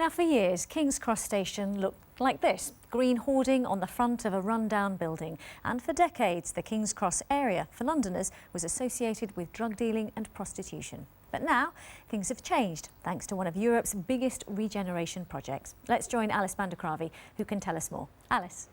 Now, for years, King's Cross Station looked like this, green hoarding on the front of a run-down building. And for decades, the King's Cross area for Londoners was associated with drug dealing and prostitution. But now, things have changed, thanks to one of Europe's biggest regeneration projects. Let's join Alice BHANDHUKRAVI, who can tell us more. Alice.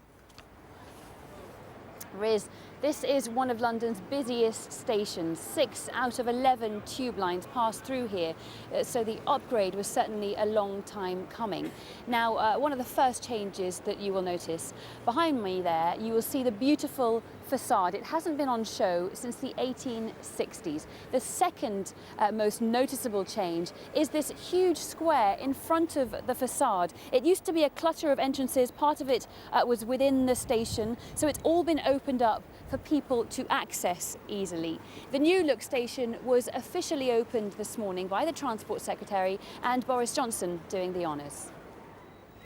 Riz, this is one of London's busiest stations. 6 out of 11 tube lines pass through here, so the upgrade was certainly a long time coming. Now, one of the first changes that you will notice, behind me there, you will see the beautiful facade. It hasn't been on show since the 1860s. The second most noticeable change is this huge square in front of the facade. It used to be a clutter of entrances. Part of it was within the station, so it's all been opened up for people to access easily. The new look station was officially opened this morning by the Transport Secretary and Boris Johnson doing the honours.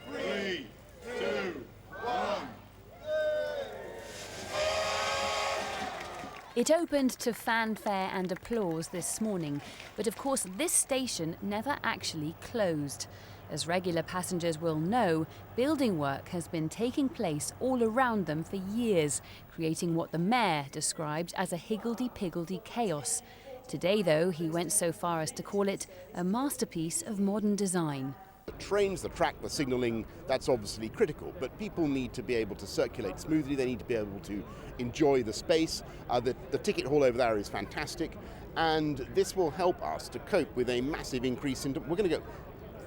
3, 2, 1. It opened to fanfare and applause this morning, but of course this station never actually closed. As regular passengers will know, building work has been taking place all around them for years, creating what the mayor described as a higgledy-piggledy chaos. Today, though, he went so far as to call it a masterpiece of modern design. The trains, the track, the signalling, that's obviously critical, but people need to be able to circulate smoothly, they need to be able to enjoy the space. The ticket hall over there is fantastic, and this will help us to cope with a massive increase in, we're going to go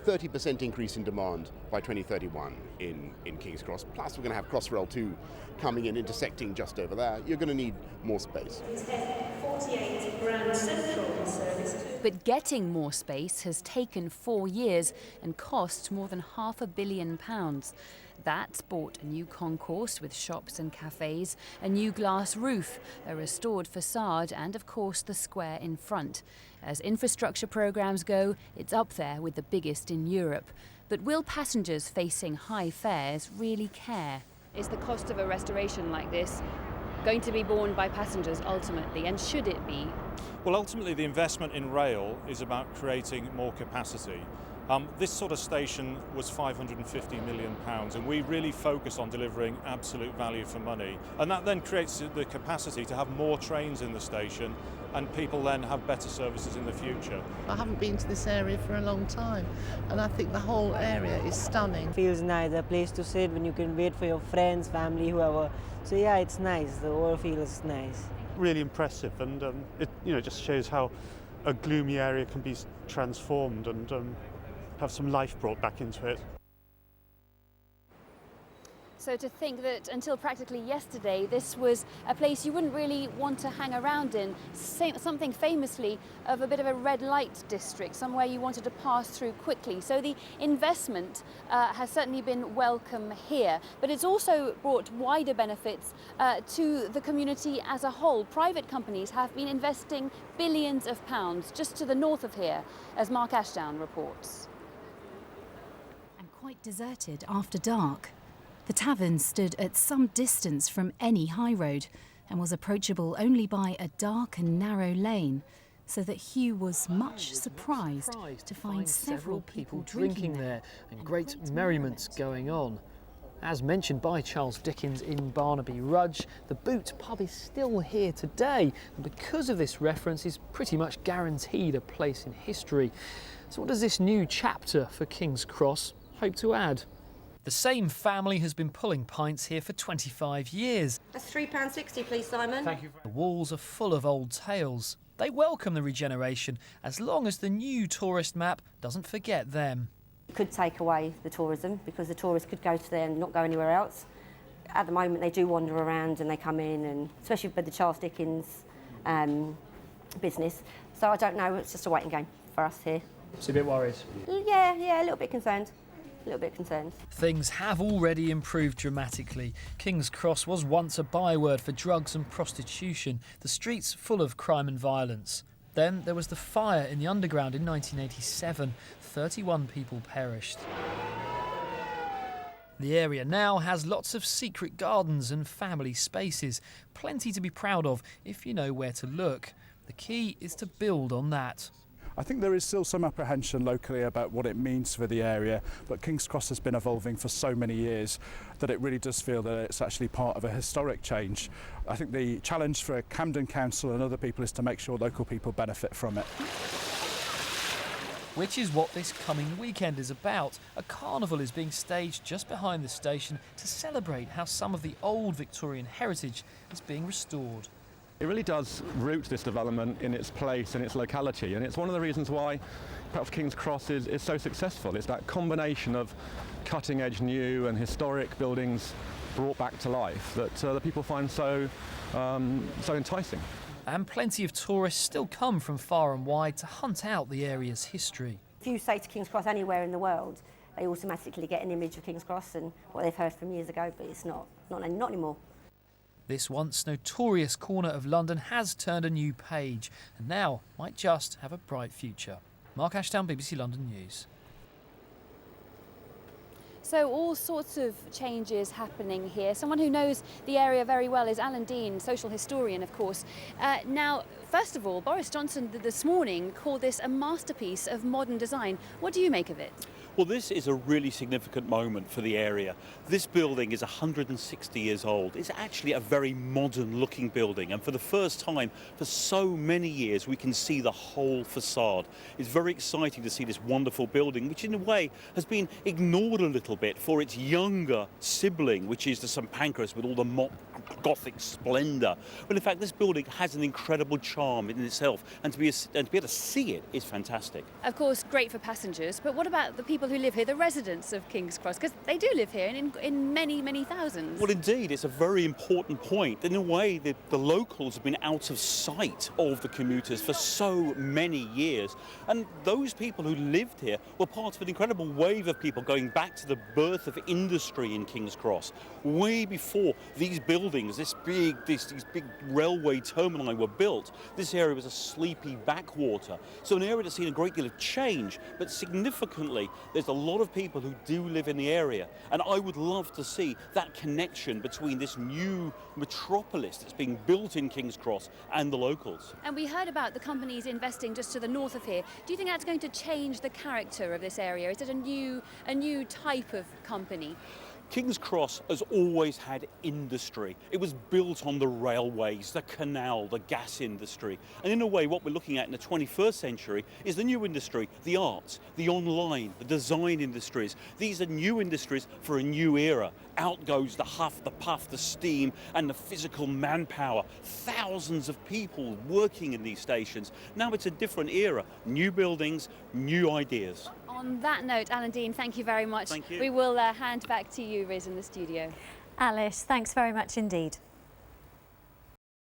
30% increase in demand by 2031 in King's Cross, plus we're going to have Crossrail 2 coming in, intersecting just over there. You're going to need more space. 48 Grand Central service. But getting more space has taken 4 years and cost more than £500 million. That's bought a new concourse with shops and cafes, a new glass roof, a restored facade and, of course, the square in front. As infrastructure programmes go, it's up there with the biggest in Europe. But will passengers facing high fares really care? Is the cost of a restoration like this going to be borne by passengers ultimately, and should it be? Well, ultimately the investment in rail is about creating more capacity. This sort of station was £550 million, and we really focus on delivering absolute value for money. And that then creates the capacity to have more trains in the station, and people then have better services in the future. I haven't been to this area for a long time, and I think the whole area is stunning. Feels nice, a place to sit when you can wait for your friends, family, whoever. So yeah, it's nice, the whole feels nice. Really impressive, and it just shows how a gloomy area can be transformed and have some life brought back into it. So to think that until practically yesterday this was a place you wouldn't really want to hang around in, something famously of a bit of a red light district, somewhere you wanted to pass through quickly. So the investment has certainly been welcome here, but it's also brought wider benefits to the community as a whole. Private companies have been investing billions of pounds just to the north of here, as Mark Ashdown reports. And quite deserted after dark. The tavern stood at some distance from any high road and was approachable only by a dark and narrow lane, so that Hugh was much surprised to find several people drinking there and great merriment going on. As mentioned by Charles Dickens in Barnaby Rudge, the Boot pub is still here today, and because of this reference is pretty much guaranteed a place in history. So what does this new chapter for King's Cross hope to add? The same family has been pulling pints here for 25 years. That's £3.60, please, Simon. Thank you. The walls are full of old tales. They welcome the regeneration, as long as the new tourist map doesn't forget them. It could take away the tourism, because the tourists could go to there and not go anywhere else. At the moment, they do wander around and they come in, and especially with the Charles Dickens business. So I don't know, it's just a waiting game for us here. So a bit worried? Yeah, a little bit concerned. Things have already improved dramatically. King's Cross was once a byword for drugs and prostitution, the streets full of crime and violence. Then there was the fire in the underground in 1987. 31 people perished. The area now has lots of secret gardens and family spaces, plenty to be proud of if you know where to look. The key is to build on that. I think there is still some apprehension locally about what it means for the area, but King's Cross has been evolving for so many years that it really does feel that it's actually part of a historic change. I think the challenge for Camden Council and other people is to make sure local people benefit from it. Which is what this coming weekend is about. A carnival is being staged just behind the station to celebrate how some of the old Victorian heritage is being restored. It really does root this development in its place and its locality, and it's one of the reasons why perhaps King's Cross is so successful. It's that combination of cutting-edge new and historic buildings brought back to life that the people find so enticing. And plenty of tourists still come from far and wide to hunt out the area's history. If you say to King's Cross anywhere in the world, they automatically get an image of King's Cross and what they've heard from years ago, but it's not anymore. This once notorious corner of London has turned a new page and now might just have a bright future. Mark Ashdown, BBC London News. So all sorts of changes happening here. Someone who knows the area very well is Alan Dean, social historian, of course. Now, first of all, Boris Johnson this morning called this a masterpiece of modern design. What do you make of it? Well, this is a really significant moment for the area. This building is 160 years old. It's actually a very modern looking building, and for the first time for so many years we can see the whole facade. It's very exciting to see this wonderful building, which in a way has been ignored a little bit for its younger sibling, which is the St Pancras with all the mock Gothic splendour. But in fact this building has an incredible charm in itself, and to be able to see it is fantastic. Of course, great for passengers, but what about the people who live here, the residents of King's Cross? Because they do live here in many, many thousands. Well, indeed, it's a very important point. In a way, the locals have been out of sight of the commuters for so many years. And those people who lived here were part of an incredible wave of people going back to the birth of industry in King's Cross. Way before these buildings, these big railway terminali were built, this area was a sleepy backwater. So an area that's seen a great deal of change, but significantly, there's a lot of people who do live in the area, and I would love to see that connection between this new metropolis that's being built in King's Cross and the locals. And we heard about the companies investing just to the north of here. Do you think that's going to change the character of this area? Is it a new type of company? King's Cross has always had industry. It was built on the railways, the canal, the gas industry. And in a way, what we're looking at in the 21st century is the new industry, the arts, the online, the design industries. These are new industries for a new era. Out goes the huff, the puff, the steam, and the physical manpower. Thousands of people working in these stations. Now it's a different era. New buildings, new ideas. On that note, Alan Dean, thank you very much. Thank you. We will hand back to you, Riz, in the studio. Alice, thanks very much indeed.